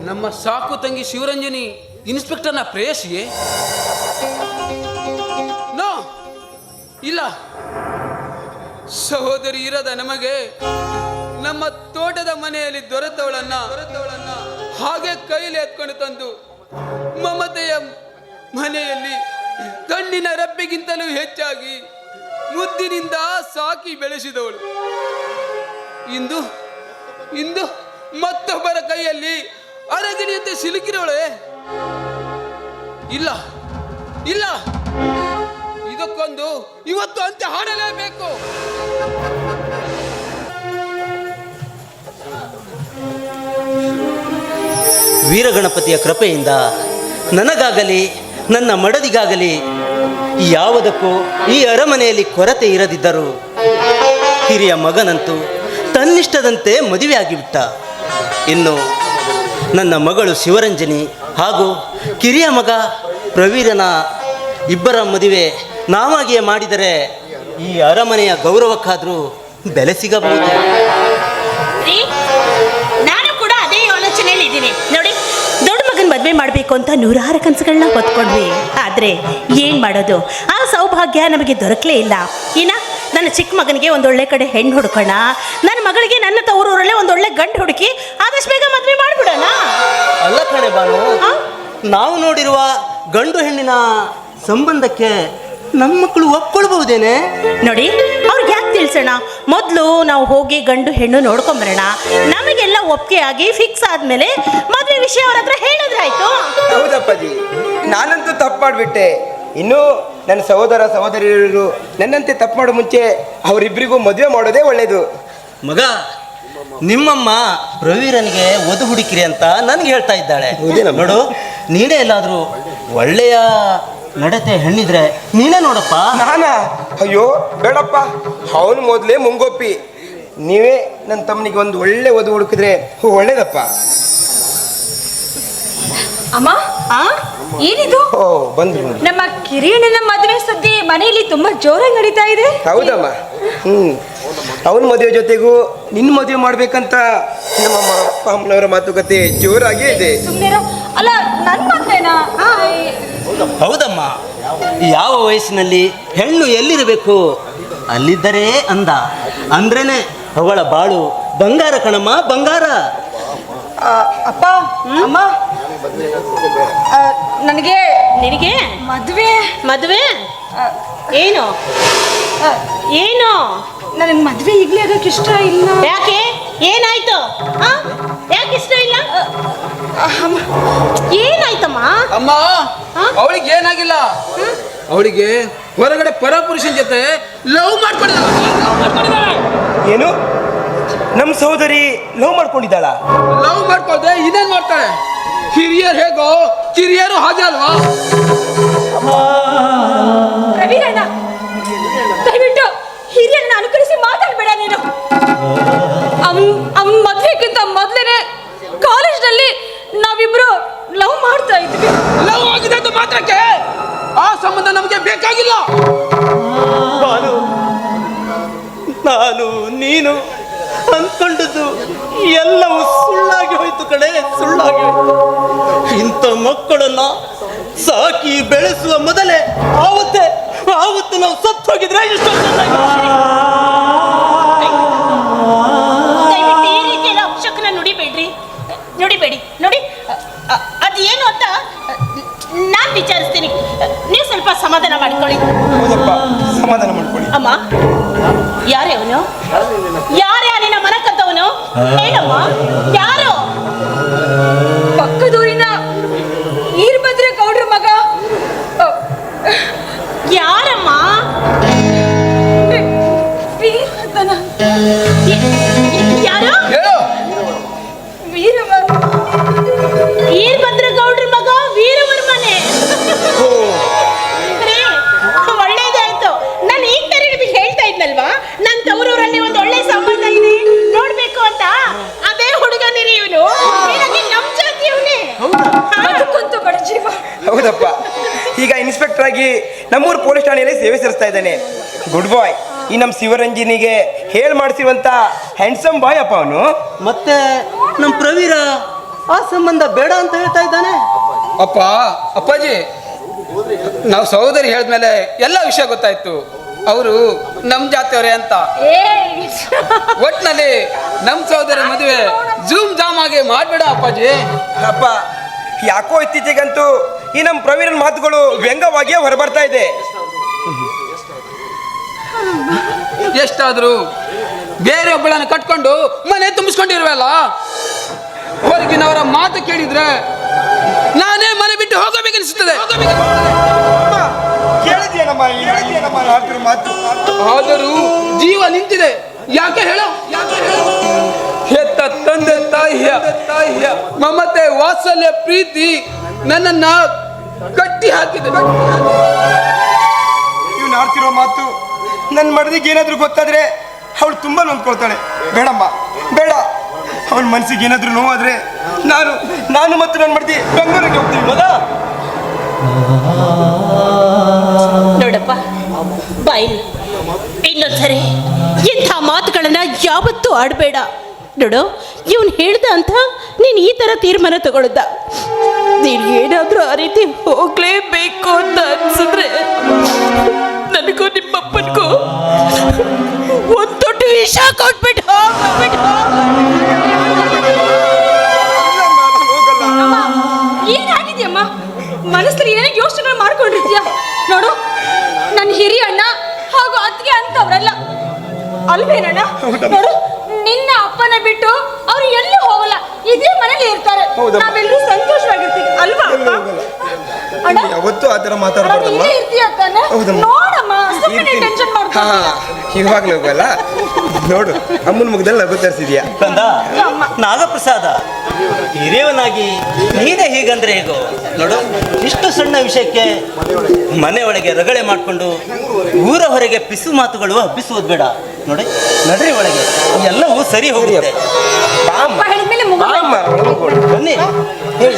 ನಮ್ಮ ಸಾಕು ತಂಗಿ ಶಿವರಂಜನಿ ಇನ್ಸ್ಪೆಕ್ಟರ್ನ ಪ್ರೇಯಸಿಯೇ? ನೋ, ಇಲ್ಲ. ಸಹೋದರಿ ಇರದ ನಮಗೆ ನಮ್ಮ ತೋಟದ ಮನೆಯಲ್ಲಿ ದೊರೆತವಳನ್ನ ಹಾಗೆ ಕೈಲಿ ಎತ್ಕೊಂಡು ತಂದು ಮಮತೆಯ ಮನೆಯಲ್ಲಿ ಕಣ್ಣಿನ ರಬ್ಬಿಗಿಂತಲೂ ಹೆಚ್ಚಾಗಿ ಮುದ್ದಿನಿಂದ ಸಾಕಿ ಬೆಳೆಸಿದವಳು ಇಂದು ಇಂದು ಮತ್ತೊಬ್ಬರ ಕೈಯಲ್ಲಿ ಅರಗಿಣಿಯಂತೆ ಸಿಲುಕಿರೋಳೆ. ಇಲ್ಲ ಇಲ್ಲ, ಇದಕ್ಕೊಂದು ಇವತ್ತು ಅಂತ್ಯ ಹಾಡಲೇಬೇಕು. ವೀರಗಣಪತಿಯ ಕೃಪೆಯಿಂದ ನನಗಾಗಲಿ ನನ್ನ ಮಡದಿಗಾಗಲಿ ಯಾವುದಕ್ಕೂ ಈ ಅರಮನೆಯಲ್ಲಿ ಕೊರತೆ ಇರದಿದ್ದರೂ ಹಿರಿಯ ಮಗನಂತೂ ತನ್ನಿಷ್ಟದಂತೆ ಮದುವೆ ಆಗಿಬಿಟ್ಟ. ಇನ್ನು ನನ್ನ ಮಗಳು ಶಿವರಂಜನಿ ಹಾಗೂ ಕಿರಿಯ ಮಗ ಪ್ರವೀರನ ಇಬ್ಬರ ಮದುವೆ ನಾವಾಗಿಯೇ ಮಾಡಿದರೆ ಈ ಅರಮನೆಯ ಗೌರವಕ್ಕಾದರೂ ಬೆಲೆ ಸಿಗಬಹುದು. ನಾನು ಕೂಡ ಅದೇ ಯೋಚನೆಯಲ್ಲಿ ಇದ್ದೀನಿ ನೋಡಿ. ದೊಡ್ಡ ಮಗನ ಮದುವೆ ಮಾಡಬೇಕು ಅಂತ ನೂರಾರು ಕನಸುಗಳನ್ನ ಹೊತ್ಕೊಂಡ್ವಿ. ಆದರೆ ಏನು ಮಾಡೋದು, ಆ ಸೌಭಾಗ್ಯ ನಮಗೆ ದೊರಕಲೇ ಇಲ್ಲ. ಇನ್ನು ನನ್ನ ಚಿಕ್ಕ ಮಗನಿಗೆ ಒಂದೊಳ್ಳೆ ಕಡೆ ಹೆಣ್ಣು ಹುಡ್ಕೋಣ, ನನ್ನ ಮಗಳಿಗೆ ನನ್ನ ತವರೂರಲ್ಲೇ ಒಂದೊಳ್ಳೆ ಗಂಡು ಹುಡುಕಿ ಆದಷ್ಟು ಬೇಗ ಮದುವೆ ಮಾಡಿಬಿಡೋಣ. ಅಲ್ಲ ಕಣೆ ಬಾನು, ನಾವು ನೋಡಿರುವ ಗಂಡು ಹೆಣ್ಣಿನ ಸಂಬಂಧಕ್ಕೆ ನಮ್ಮ ಮಕ್ಕಳು ಒಪ್ಕೊಳ್ಬಹುದೇನೆ? ನೋಡಿ, ಅವ್ರಿಗೆ ಯಾಕೆ ತಿಳಿಸೋಣ, ಮೊದಲು ನಾವು ಹೋಗಿ ಗಂಡು ಹೆಣ್ಣು ನೋಡ್ಕೊಂಬರೋಣ. ನಮಗೆಲ್ಲ ಒಪ್ಪಿಗೆ ಆಗಿ ಫಿಕ್ಸ್ ಆದಮೇಲೆ ಮದುವೆ ವಿಷಯ ಅವ್ರ ಹತ್ರ ಹೇಳಿದ್ರಾಯ್ತು. ಹೌದಪ್ಪಾಜಿ, ನಾನಂತೂ ತಪ್ಪು ಮಾಡಿಬಿಟ್ಟೆ. ಇನ್ನು ನನ್ನ ಸಹೋದರ ಸಹೋದರಿಯರು ನನ್ನಂತೆ ತಪ್ಪು ಮಾಡೋ ಮುಂಚೆ ಅವರಿಬ್ಬರಿಗೂ ಮದುವೆ ಮಾಡೋದೇ ಒಳ್ಳೇದು. ಮಗ, ನಿಮ್ಮಮ್ಮ ಪ್ರವೀರನಿಗೆ ವಧು ಹುಡುಕಿರಿ ಅಂತ ನನಗೆ ಹೇಳ್ತಾ ಇದ್ದಾಳೆ. ನೋಡು, ನೀನೇ ಎಲ್ಲಾದರೂ ಒಳ್ಳೆಯ ನಡತೆ ಹೆಣ್ಣಿದ್ರೆ ನೀನೇ ನೋಡಪ್ಪ. ನಾನಾ? ಅಯ್ಯೋ ಬೇಡಪ್ಪ, ಅವನು ಮೊದಲೇ ಮುಂಗೊಪ್ಪಿ. ನೀವೇ ನನ್ನ ತಮ್ಮನಿಗೆ ಒಂದು ಒಳ್ಳೆ ವಧು ಹುಡುಕಿದ್ರೆ ಒಳ್ಳೇದಪ್ಪ. ಅಮ್ಮ, ಏನಿದು? ಓ, ಬಂದ್ರು. ನಮ್ಮ ಕಿರಿಯಣ್ಣನ ಮದುವೆ ಸುದ್ದಿ ಮನೆಯಲ್ಲಿ ತುಂಬಾ ಜೋರಾಗಿ ನಡೀತಾ ಇದೆ. ಹೌದಮ್ಮ. ಅವನ ಮದುವೆ ಜೊತೆಗೂ ನಿನ್ನ ಮದುವೆ ಮಾಡ್ಬೇಕಂತ ನಮ್ಮ ಅಪ್ಪ ಅಮ್ಮನವರ ಮಾತುಕತೆ ಜೋರಾಗೇ ಇದೆ. ಸುಮ್ಮನೆ ಅಲ್ಲ, ನನ್ನ ಮದ್ವೆನಾ? ಹೌದಮ್ಮ, ಯಾವ ವಯಸ್ಸಿನಲ್ಲಿ ಹೆಣ್ಣು ಎಲ್ಲಿರಬೇಕು ಅಲ್ಲಿದ್ದರೆ ಅಂದ. ಅಂದ್ರೇನೆ ಅವಳ ಬಾಳು ಬಂಗಾರ ಕಣಮ್ಮ, ಬಂಗಾರ. ಅಪ್ಪ, ಅಮ್ಮ, ನನಗೆ ನಿನಗೆ ಮದುವೆ ಮದುವೆ ಏನು ಏನು? ನನಗೆ ಮದುವೆ ಈಗಲೇ ಆಗೋಕೆ ಇಷ್ಟ ಇಲ್ಲ. ಯಾಕೆ? ಏನಾಯ್ತು? ಯಾಕೆ ಇಷ್ಟ ಇಲ್ಲ? ಏನಾಯ್ತಮ್ಮ? ಅಮ್ಮ, ಅವಳಿಗೆ ಏನಾಗಿಲ್ಲ. ಅವಳಿಗೆ ಹೊರಗಡೆ ಪರಪುರುಷನ ಜೊತೆ ಲವ್ ಮಾಡ್ಕೊಂಡಿದ್ದಾಳೆ. ಏನು? ನಮ್ಮ ಸಹೋದರಿ ಲವ್ ಮಾಡ್ಕೊಂಡಿದ್ದಾಳ? ಲವ್ ಮಾಡ್ಕೊಳ್ದೆ ಇದೇನ್ ಮಾಡ್ತಾಳೆ? ಹಿರಿಯರು ಹೇಗೋ ಕಿರಿಯರು ಹಾಗೆ ಅಲ್ವಾ? ಪ್ರವೀರಣ್ಣ, ದಯವಿಟ್ಟು ಹಿರಿಯರನ್ನ ಅನುಕರಿಸಿ ಮಾತಾಡ್ಬೇಡ ನೀನು. ಅವನ್ ಮದ್ವೆಗಿಂತ ಮೊದಲೇನೆ ಕಾಲೇಜ್ನಲ್ಲಿ ನಾವಿಬ್ರು ಲವ್ ಮಾಡ್ತಾ ಇದ್ವಿ. ಲವ್ ಆಗಿದೆ ಅಂತ ಮಾತ್ರಕ್ಕೆ ಆ ಸಂಬಂಧ ನಮಗೆ ಬೇಕಾಗಿಲ್ಲ. ನಾನು ನೀನು ಅಂದ್ಕೊಂಡದ್ದು ಎಲ್ಲವೂ ಸುಳ್ಳಾಗಿ ಹೋಯ್ತು ಕಡೆ, ಸುಳ್ಳಾಗಿ ಹೋಯ್ತು. ಇಂಥ ಮಕ್ಕಳನ್ನ ಸಾಕಿ ಬೆಳೆಸುವ ಮೊದಲೇ ಆವತ್ತು ನಾವು ಸತ್ತು ಹೋಗಿದ್ರೆ ಇಷ್ಟು ದಯವಿಟ್ಟು ಈ ರೀತಿಯೆಲ್ಲ ಅಪಶಕನ ನುಡಿಬೇಡಿ. ನೋಡಿ, ಅದೇನು ಅಂತ ನಾನು ವಿಚಾರಿಸ್ತೀನಿ. ನೀವು ಸ್ವಲ್ಪ ಸಮಾಧಾನ ಮಾಡ್ಕೊಳ್ಳಿ. ಸಮಾಧಾನ ಮಾಡ್ಕೊಳ್ಳಿ. ಅಮ್ಮ, ಯಾರೇ ಅವನು? ಯಾರೇ ನಿನ್ನ ಮನ ಕದ್ದವನು? ಹೇಳಮ್ಮ, ಯಾರು? ಪಕ್ಕದೂರಿನ ಈರ್ಭದ್ರ ಗೌಡ್ರ ಮಗ. ಯಾರಮ್ಮ? ವೀರವರ್ಧನ. ಯಾರು? ಹೇಳು. ಈರ್ಭದ್ರ ಗೌಡ್ರ ಮಗ ವೀರವರ್ಮನೆ. ಒಳ್ಳೇದಾಯ್ತು. ನಾನು ಈಗ ತರ ನಿಮಗೆ ಹೇಳ್ತಾ ಇದ್ನಲ್ವಾ, ನನ್ನ ತವರೂರಲ್ಲಿ ಒಂದು ಒಳ್ಳೆ ಸಂಬಂಧ ಇದೆ ನೋಡ್ಬೇಕು ಅಂತ. ಅದೇ ಹುಡುಗನಿರಿ ಇವನು. ನಮ್ ಜಾತಿ ಇವನೇ. ಅದಕ್ಕಂತೂ ಬಡ ಜೀವ. ಹೌದಪ್ಪ, ಈಗ ಇನ್ಸ್ಪೆಕ್ಟರ್ ಆಗಿ ನಮ್ಮೂರು ಪೊಲೀಸ್ ಠಾಣೆಯಲ್ಲಿ ಸೇವೆ ಸಲ್ಲಿಸ್ತಾ ಇದ್ದಾನೆ. ಗುಡ್ ಬಾಯ್. ಈ ನಮ್ಮ ಶಿವರಂಜನಿಗೆ ಹೇಳಿ ಮಾಡಿಸಿರುವಂತ ಹ್ಯಾಂಡ್ಸಮ್ ಬಾಯ್ ಅಪ್ಪ ಅವನು. ಮತ್ತೆ ನಮ್ಮ ಪ್ರವೀರ ಆ ಸಂಬಂಧ ಬೇಡ ಅಂತ ಹೇಳ್ತಾ ಇದ್ದಾನೆ. ಅಪ್ಪಾಜಿ, ನಾವು ಸಹೋದರಿ ಹೇಳಿದ್ಮೇಲೆ ಎಲ್ಲ ವಿಷಯ ಗೊತ್ತಾಯ್ತು. ಅವರು ನಮ್ಮ ಜಾತಿಯವರೇ ಅಂತ. ಒಟ್ನಲ್ಲಿ ನಮ್ಮ ಸಹೋದರಿ ಮದುವೆ ಜೂಮ್ ಜಾಮ್ ಆಗಿ ಮಾಡ್ಬೇಡ ಅಪ್ಪಾಜಿ. ಅಪ್ಪ, ಯಾಕೋ ಇತ್ತೀಚೆಗಂತೂ ಈ ನಮ್ಮ ಪ್ರವೀರನ್ ಮಾತುಗಳು ವ್ಯಂಗ್ಯವಾಗಿಯೇ ಹೊರಬರ್ತಾ ಇದೆ. ಎಷ್ಟಾದ್ರು ಬೇರೆ ಒಬ್ಬಳನ್ನು ಕಟ್ಕೊಂಡು ಮನೆ ತುಂಬಿಸ್ಕೊಂಡಿರುವಲ್ಲ, ಹೊರಗಿನವರ ಮಾತು ಕೇಳಿದ್ರೆ ನಾನೇ ಮನೆ ಬಿಟ್ಟು ಹೋಗಬೇಕನ್ನಿಸುತ್ತದೆ. ಆದರೂ ಜೀವ ನಿಂತಿದೆ. ಯಾಕೆ ಹೇಳು? ಹೆತ್ತ ತಂದೆ ತಾಯಿಯ ಮಮತೆ, ವಾತ್ಸಲ್ಯ, ಪ್ರೀತಿ ನನ್ನನ್ನ ಕಟ್ಟಿ ಹಾಕಿದೆ. ಇವ್ನು ಆಡ್ತಿರೋ ಮಾತು ನನ್ನ ಮಡದಿಗೆ ಏನಾದರೂ ಗೊತ್ತಾದ್ರೆ ಅವಳು ತುಂಬಾ ನೊಂದ್ಕೊಳ್ತಾಳೆ. ಬೇಡಮ್ಮ, ಬೇಡ. ಅವಳ ಮನಸ್ಸಿಗೆ ಏನಾದರೂ ನೋವಾದ್ರೆ ನಾನು ಮತ್ತು ನನ್ನ ಮಡದಿ ಬೆಂಗಳೂರಿಗೆ ಹೋಗ್ತೀವಿ. ನೋಡಪ್ಪ, ಬಾಯಿ ಇನ್ನೊಂದ್ಸರಿ ಇಂಥ ಮಾತುಗಳನ್ನ ಯಾವತ್ತೂ ಆಡಬೇಡ. ನೋಡು, ಇವನು ಹೇಳ್ದ ಅಂತ ನೀನು ಈ ಥರ ತೀರ್ಮಾನ ತಗೊಳ್ದ. ನೀನು ಏನಾದರೂ ಆ ರೀತಿ ಹೋಗ್ಲೇಬೇಕು ಅಂತ ಅನ್ಸಿದ್ರೆ ನನಗೂ ನಿಮ್ಮಪ್ಪನಿಗೂ ಒಂದು ದೊಡ್ಡ ವಿಷ ಕೊಟ್ಬಿಟ್ಟು ಏನಾಗಿದ್ಯಮ್ಮ? ಮನಸ್ಸಲ್ಲಿ ಏನೇ ಯೋಚನೆ ಮಾಡ್ಕೊಂಡಿದ್ಯಾ? ನೋಡು, ನನ್ನ ಹಿರಿಯ ಅಣ್ಣ ಹಾಗೂ ಅತ್ತಿಗೆ ಅಂತವ್ರಲ್ಲ ಅಲ್ವೇನಣ್ಣ? ನೋಡು, ನಿನ್ನ ಅಪ್ಪನ ಬಿಟ್ಟು ಅವ್ರು ಎಲ್ಲೂ ಹೋಗಲ್ಲ, ಇದೇ ಮನೇಲಿ ಇರ್ತಾರೆ. ನಾವೆಲ್ಲರೂ ಸಂತೋಷವಾಗಿರ್ತೀವಿ ಅಲ್ವಾ ಅಪ್ಪ? ಅಣ್ಣ, ಯಾವತ್ತೂ ಆ ಥರ ಮಾತಾಡಬಾರ್ದಮ್ಮ. ನೀನೇ ಇರ್ತೀಯ ತಾನೆ? ನೋಡಮ್ಮ, ಸುಮ್ಮನೆ ಟೆನ್ಷನ್ ಮಾಡ್ತಾ ಇವಾಗ್ಲೂ ಹೋಗಲ್ಲ. ನೋಡು, ಅಮ್ಮನ ಮುಖದಲ್ಲಿ ನಗು ತರಿಸಿದ್ಯಾ. ಕಂದ ನಾಗಪ್ರಸಾದ, ಹಿರಿಯವನಾಗಿ ನೀನೇ ಹೀಗಂದ್ರೆ ಹೇಗೋ? ನೋಡು, ಇಷ್ಟು ಸಣ್ಣ ವಿಷಯಕ್ಕೆ ಮನೆ ಒಳಗೆ ರಗಳೆ ಮಾಡಿಕೊಂಡು ಊರ ಹೊರಗೆ ಪಿಸು ಮಾತುಗಳು ಹಬ್ಬಿಸುವುದು ಬೇಡ. ನೋಡಿ, ನಡ್ರಿ ಒಳಗೆ, ಎಲ್ಲವೂ ಸರಿ ಹೋಗುತ್ತೆ. ಅಪ್ಪ ಹೇಳಿದ್ಮೇಲೆ ಮುಗ ಬನ್ನಿ, ಹೇಳಿ.